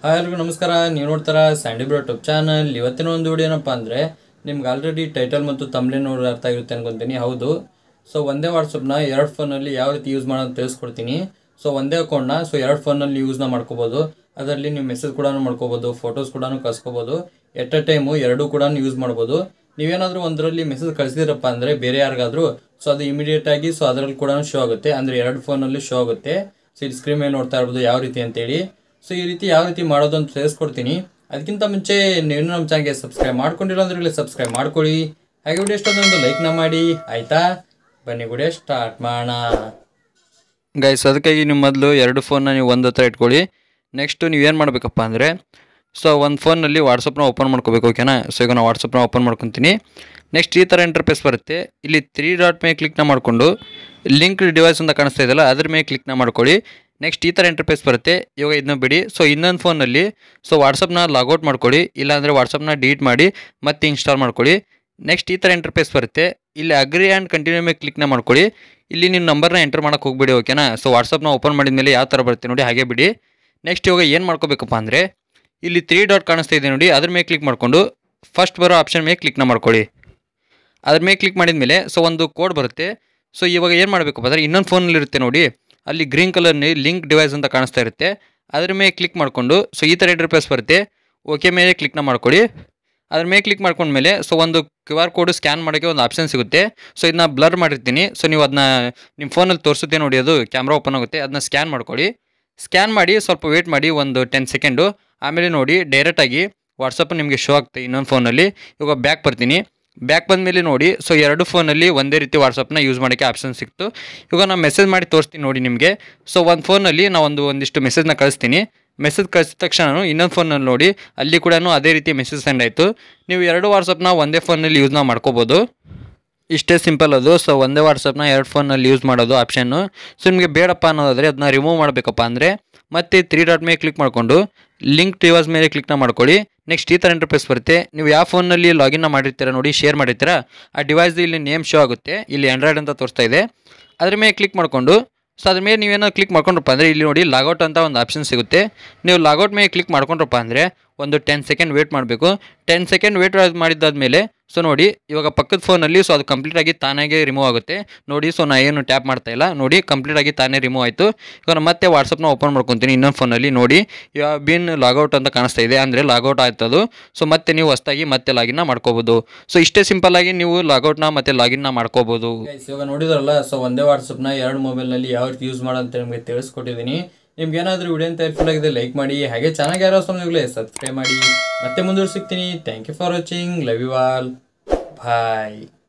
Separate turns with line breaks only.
Hi ಎಲ್ರಿಗೂ ನಮಸ್ಕಾರ. ನೀವು ನೋಡ್ತಾರ ಸ್ಯಾಂಡಿ ಬ್ರೋ ಯೂಟ್ಯೂಬ್ ಚಾನಲ್. ಇವತ್ತಿನ ಒಂದು ವಿಡಿಯೋ ಏನಪ್ಪ ಅಂದರೆ ನಿಮ್ಗೆ ಆಲ್ರೆಡಿ ಟೈಟಲ್ ಮತ್ತು ತಮ್ಬ್ನೇಲ್ ನೋಡಿ ಅರ್ಥ ಆಗಿರುತ್ತೆ ಅನ್ಕೊತೀನಿ. ಹೌದು, ಸೊ ಒಂದೇ ವಾಟ್ಸಪ್ನ ಎರಡು ಫೋನಲ್ಲಿ ಯಾವ ರೀತಿ ಯೂಸ್ ಮಾಡೋದು ತಿಳಿಸ್ಕೊಡ್ತೀನಿ. ಸೊ ಒಂದೇ ಅಕೌಂಟ್ನ ಎರಡು ಫೋನಲ್ಲಿ ಯೂಸ್ನ ಮಾಡ್ಕೋಬೋದು. ಅದರಲ್ಲಿ ನೀವು ಮೆಸೇಜ್ ಕೂಡ ಮಾಡ್ಕೋಬೋದು, ಫೋಟೋಸ್ ಕೂಡ ಕಳ್ಸ್ಕೋಬೋದು. ಎಟ್ ಅ ಟೈಮು ಎರಡೂ ಕೂಡ ಯೂಸ್ ಮಾಡ್ಬೋದು. ನೀವೇನಾದರೂ ಒಂದರಲ್ಲಿ ಮೆಸೇಜ್ ಕಳಿಸಿದ್ರಪ್ಪ ಅಂದರೆ ಬೇರೆ ಯಾರಿಗಾದರೂ, ಸೊ ಅದು ಇಮಿಡಿಯೇಟಾಗಿ ಸೊ ಅದರಲ್ಲಿ ಕೂಡ ಶೋ ಆಗುತ್ತೆ, ಅಂದರೆ ಎರಡು ಫೋನಲ್ಲಿ ಶೋ ಆಗುತ್ತೆ. ಸೊ ಇಲ್ಲಿ ಸ್ಕ್ರೀನ್ ಮೇಲೆ ನೋಡ್ತಾ ಇರ್ಬೋದು ಯಾವ ರೀತಿ ಅಂತೇಳಿ. ಸೊ ಈ ರೀತಿ ಯಾವ ರೀತಿ ಮಾಡೋದು ಅಂತ ತಿಳಿಸ್ಕೊಡ್ತೀನಿ. ಅದಕ್ಕಿಂತ ಮುಂಚೆ ನೀವು ನಮ್ಮ ಚಾನಲ್ಗೆ ಸಬ್ಸ್ಕ್ರೈಬ್ ಮಾಡ್ಕೊಂಡಿಲ್ಲ ಅಂದ್ರೆ ಸಬ್ಸ್ಕ್ರೈಬ್ ಮಾಡ್ಕೊಳ್ಳಿ. ಹಾಗೆ ವಿಡಿಯೋ ಇಷ್ಟೊಂದು ಲೈಕ್ನ ಮಾಡಿ, ಆಯಿತಾ? ಬನ್ನಿ ವಿಡಿಯೋ ಸ್ಟಾರ್ಟ್ ಮಾಡೋಣ. ಗೈಸ್, ಅದಕ್ಕಾಗಿ ನಿಮ್ಮ ಮೊದಲು ಎರಡು ಫೋನ್ನ ನೀವು ಒಂದು ಹತ್ರ ಇಟ್ಕೊಳ್ಳಿ. ನೆಕ್ಸ್ಟು ನೀವೇನು ಮಾಡಬೇಕಪ್ಪ ಅಂದರೆ, ಸೊ ಒಂದು ಫೋನಲ್ಲಿ ವಾಟ್ಸಪ್ನ ಓಪನ್ ಮಾಡ್ಕೋಬೇಕು, ಓಕೆನಾ? ಸೊ ಈಗ ನಾನು ವಾಟ್ಸಪ್ನ ಓಪನ್ ಮಾಡ್ಕೊತೀನಿ. ನೆಕ್ಸ್ಟ್ ಈ ಥರ ಇಂಟರ್ಫೇಸ್ ಬರುತ್ತೆ. ಇಲ್ಲಿ 3 ಡಾಟ್ ಮೇಲೆ ಕ್ಲಿಕ್ನ ಮಾಡಿಕೊಂಡು ಲಿಂಕ್ ಡಿವೈಸ್ ಅಂತ ಕಾಣಿಸ್ತಾ ಇದೆಯಲ್ಲ ಅದ್ರ ಮೇಲೆ ಕ್ಲಿಕ್ನ ಮಾಡ್ಕೊಳ್ಳಿ. ನೆಕ್ಸ್ಟ್ ಈ ಥರ ಇಂಟರ್ಫೇಸ್ ಬರುತ್ತೆ. ಇವಾಗ ಇದನ್ನ ಬಿಡಿ. ಸೊ ಇನ್ನೊಂದು ಫೋನಲ್ಲಿ ಸೊ ವಾಟ್ಸಪ್ನ ಲಾಗೌಟ್ ಮಾಡ್ಕೊಳ್ಳಿ, ಇಲ್ಲಾಂದರೆ ವಾಟ್ಸಪ್ನ ಡಿಲೀಟ್ ಮಾಡಿ ಮತ್ತೆ ಇನ್ಸ್ಟಾಲ್ ಮಾಡ್ಕೊಳ್ಳಿ. ನೆಕ್ಸ್ಟ್ ಈ ಥರ ಇಂಟರ್ಫೇಸ್ ಬರುತ್ತೆ. ಇಲ್ಲಿ ಅಗ್ರಿ ಆ್ಯಂಡ್ ಕಂಟಿನ್ಯೂ ಮೇಲೆ ಕ್ಲಿಕ್ನ ಮಾಡ್ಕೊಳ್ಳಿ. ಇಲ್ಲಿ ನಿಮ್ಮ ನಂಬರ್ನ ಎಂಟರ್ ಮಾಡೋಕ್ಕೆ ಹೋಗ್ಬಿಡಿ, ಓಕೆನಾ? ಸೊ ವಾಟ್ಸಪ್ನ ಓಪನ್ ಮಾಡಿದ ಮೇಲೆ ಯಾವ ಥರ ಬರುತ್ತೆ ನೋಡಿ, ಹಾಗೆ ಬಿಡಿ. ನೆಕ್ಸ್ಟ್ ಇವಾಗ ಏನು ಮಾಡ್ಕೋಬೇಕಪ್ಪ ಅಂದರೆ, ಇಲ್ಲಿ 3 ಡಾಟ್ ಕಾಣಿಸ್ತಾ ಇದೆ ನೋಡಿ, ಅದ್ರ ಮೇಲೆ ಕ್ಲಿಕ್ ಮಾಡಿಕೊಂಡು ಫಸ್ಟ್ ಬರೋ ಆಪ್ಷನ್ ಮೇಲೆ ಕ್ಲಿಕ್ನ ಮಾಡ್ಕೊಳ್ಳಿ. ಅದ್ರ ಮೇಲೆ ಕ್ಲಿಕ್ ಮಾಡಿದ ಮೇಲೆ ಸೊ ಒಂದು ಕೋಡ್ ಬರುತ್ತೆ. ಸೊ ಇವಾಗ ಏನು ಮಾಡಬೇಕಪ್ಪ ಅಂದರೆ, ಇನ್ನೊಂದು ಫೋನಲ್ಲಿ ಇರುತ್ತೆ ನೋಡಿ, ಅಲ್ಲಿ ಗ್ರೀನ್ ಕಲರ್ನಿ ಲಿಂಕ್ ಡಿವೈಸ್ ಅಂತ ಕಾಣಿಸ್ತಾ ಇರುತ್ತೆ. ಅದ್ರ ಮೇಲೆ ಕ್ಲಿಕ್ ಮಾಡಿಕೊಂಡು ಸೊ ಈ ಥರ ಇಂಟರ್ಫೇಸ್ ಬರುತ್ತೆ. ಓಕೆ ಮೇಲೆ ಕ್ಲಿಕ್ನ ಮಾಡ್ಕೊಳ್ಳಿ. ಅದ್ರ ಮೇಲೆ ಕ್ಲಿಕ್ ಮಾಡ್ಕೊಂಡ್ಮೇಲೆ ಸೊ ಒಂದು QR ಕೋಡು ಸ್ಕ್ಯಾನ್ ಮಾಡೋಕ್ಕೆ ಒಂದು ಆಪ್ಷನ್ ಸಿಗುತ್ತೆ. ಸೊ ಇದನ್ನ ಬ್ಲರ್ ಮಾಡಿರ್ತೀನಿ. ಸೊ ನೀವು ಅದನ್ನ ನಿಮ್ಮ ಫೋನಲ್ಲಿ ತೋರಿಸುತ್ತೆ ನೋಡಿ, ಅದು ಕ್ಯಾಮ್ರಾ ಓಪನ್ ಆಗುತ್ತೆ. ಅದನ್ನ ಸ್ಕ್ಯಾನ್ ಮಾಡ್ಕೊಳ್ಳಿ. ಸ್ಕ್ಯಾನ್ ಮಾಡಿ ಸ್ವಲ್ಪ ವೇಟ್ ಮಾಡಿ ಒಂದು 10 ಸೆಕೆಂಡು. ಆಮೇಲೆ ನೋಡಿ ಡೈರೆಕ್ಟಾಗಿ ವಾಟ್ಸಪ್ ನಿಮಗೆ ಶೋ ಆಗ್ತದೆ ಇನ್ನೊಂದು ಫೋನಲ್ಲಿ. ಇವಾಗ ಬ್ಯಾಕ್ ಬರ್ತೀನಿ. ಬ್ಯಾಕ್ ಬಂದಮೇಲೆ ನೋಡಿ, ಸೊ ಎರಡು ಫೋನಲ್ಲಿ ಒಂದೇ ರೀತಿ ವಾಟ್ಸಪ್ನ ಯೂಸ್ ಮಾಡೋಕ್ಕೆ ಆಪ್ಷನ್ ಸಿಕ್ತು. ಇವಾಗ ನಾನು ಮೆಸೇಜ್ ಮಾಡಿ ತೋರಿಸ್ತೀನಿ ನೋಡಿ ನಿಮಗೆ. ಸೊ ಒಂದು ಫೋನಲ್ಲಿ ನಾನು ಒಂದಿಷ್ಟು ಮೆಸೇಜ್ನ ಕಳಿಸ್ತೀನಿ. ಮೆಸೇಜ್ ಕಳಿಸಿದ ತಕ್ಷಣ ಇನ್ನೊಂದು ಫೋನಲ್ಲಿ ನೋಡಿ, ಅಲ್ಲಿ ಕೂಡ ಅದೇ ರೀತಿ ಮೆಸೇಜ್ ಸೆಂಡ್ ಆಯಿತು. ನೀವು ಎರಡು ವಾಟ್ಸಪ್ನ ಒಂದೇ ಫೋನಲ್ಲಿ ಯೂಸ್ನ ಮಾಡ್ಕೋಬೋದು. ಇಷ್ಟೇ ಸಿಂಪಲ್ ಅದು. ಸೊ ಒಂದೇ ವಾಟ್ಸಪ್ನ ಎರಡು ಫೋನಲ್ಲಿ ಯೂಸ್ ಮಾಡೋದು ಆಪ್ಷನ್ನು. ಸೊ ನಿಮಗೆ ಬೇಡಪ್ಪ ಅನ್ನೋದಾದರೆ ಅದನ್ನ ರಿಮೂವ್ ಮಾಡಬೇಕಪ್ಪ ಅಂದರೆ ಮತ್ತೆ 3 ಡಾಟ್ ಮೇಲೆ ಕ್ಲಿಕ್ ಮಾಡಿಕೊಂಡು ಲಿಂಕ್ ಡಿವೈಸ್ ಮೇಲೆ ಕ್ಲಿಕ್ನ ಮಾಡ್ಕೊಳ್ಳಿ. ನೆಕ್ಸ್ಟ್ ಈ ಥರ ಇಂಟರ್ಫೇಸ್ ಬರುತ್ತೆ. ನೀವು ಯಾವ ಫೋನಲ್ಲಿ ಲಾಗಿನ್ನ ಮಾಡಿರ್ತೀರ ನೋಡಿ, ಶೇರ್ ಮಾಡಿರ್ತೀರ, ಆ ಡಿವೈಸ್ ಇಲ್ಲಿ ನೇಮ್ ಶೋ ಆಗುತ್ತೆ. ಇಲ್ಲಿ ಆಂಡ್ರಾಯ್ಡ್ ಅಂತ ತೋರಿಸ್ತಾ ಇದೆ. ಅದ್ರ ಮೇಲೆ ಕ್ಲಿಕ್ ಮಾಡಿಕೊಂಡು ಸೊ ಅದ್ರ ಮೇಲೆ ನೀವೇನೋ ಕ್ಲಿಕ್ ಮಾಡ್ಕೊಂಡ್ರಪ್ಪ ಅಂದರೆ ಇಲ್ಲಿ ನೋಡಿ ಲಾಗೌಟ್ ಅಂತ ಒಂದು ಆಪ್ಷನ್ ಸಿಗುತ್ತೆ. ನೀವು ಲಾಗೌಟ್ ಮೇಲೆ ಕ್ಲಿಕ್ ಮಾಡ್ಕೊಂಡ್ರಪ್ಪ ಅಂದರೆ ಒಂದು 10 ಸೆಕೆಂಡ್ ವೇಟ್ ಮಾಡಬೇಕು. 10 ಸೆಕೆಂಡ್ ವೇಟ್ ಮಾಡಿದ್ದಾದಮೇಲೆ ಸೊ ನೋಡಿ ಇವಾಗ ಪಕ್ಕದ ಫೋನಲ್ಲಿ ಸೊ ಅದು ಕಂಪ್ಲೀಟಾಗಿ ತಾನಾಗೆ ರಿಮೂವ್ ಆಗುತ್ತೆ ನೋಡಿ. ಸೊ ನಾನು ಏನು ಟ್ಯಾಪ್ ಮಾಡ್ತಾ ಇಲ್ಲ ನೋಡಿ, ಕಂಪ್ಲೀಟಾಗಿ ತಾನೇ ರಿಮೂವ್ ಆಯಿತು. ಇವಾಗ ನಾನು ಮತ್ತೆ ವಾಟ್ಸಪ್ನ ಓಪನ್ ಮಾಡ್ಕೊತೀನಿ ಇನ್ನೊಂದು ಫೋನಲ್ಲಿ. ನೋಡಿ ಇವಾಗ ಬಿನ್ ಲಾಗೌಟ್ ಅಂತ ಕಾಣಿಸ್ತಾ ಇದೆ, ಅಂದರೆ ಲಾಗೌಟ್ ಆಯ್ತದು. ಸೊ ಮತ್ತೆ ನೀವು ಹೊಸದಾಗಿ ಮತ್ತೆ ಲಾಗಿನ್ನ ಮಾಡ್ಕೋಬೋದು. ಸೊ ಇಷ್ಟೇ ಸಿಂಪಲ್ಲಾಗಿ ನೀವು ಲಾಗೌಟ್ನ ಮತ್ತೆ ಲಾಗಿನ್ನ ಮಾಡ್ಕೋಬೋದು. ಇವಾಗ ನೋಡಿದ್ರಲ್ಲ, ಸೊ ಒಂದೇ ವಾಟ್ಸಪ್ನ ಎರಡು ಮೊಬೈಲ್ನಲ್ಲಿ ಯಾವ ರೀತಿ ಯೂಸ್ ಮಾಡೋಂತ ನಿಮಗೆ ತಿಳಿಸ್ಕೊಟ್ಟಿದ್ದೀನಿ. ನಿಮ್ಗೆ ಏನಾದರೂ ವಿಡಿಯೋ ಅಂತ ಹೆಲ್ಪ್ಫುಲ್ ಆಗಿದೆ ಲೈಕ್ ಮಾಡಿ, ಹಾಗೆ ಚೆನ್ನಾಗಿ ಯಾರೋ ಸಮಯಗಳೇ ಸಬ್ಸ್ಕ್ರೈಬ್ ಮಾಡಿ. ಮತ್ತೆ ಮುಂದೆ ಸಿಗ್ತೀನಿ. Thank you for watching. Love you all. Bye.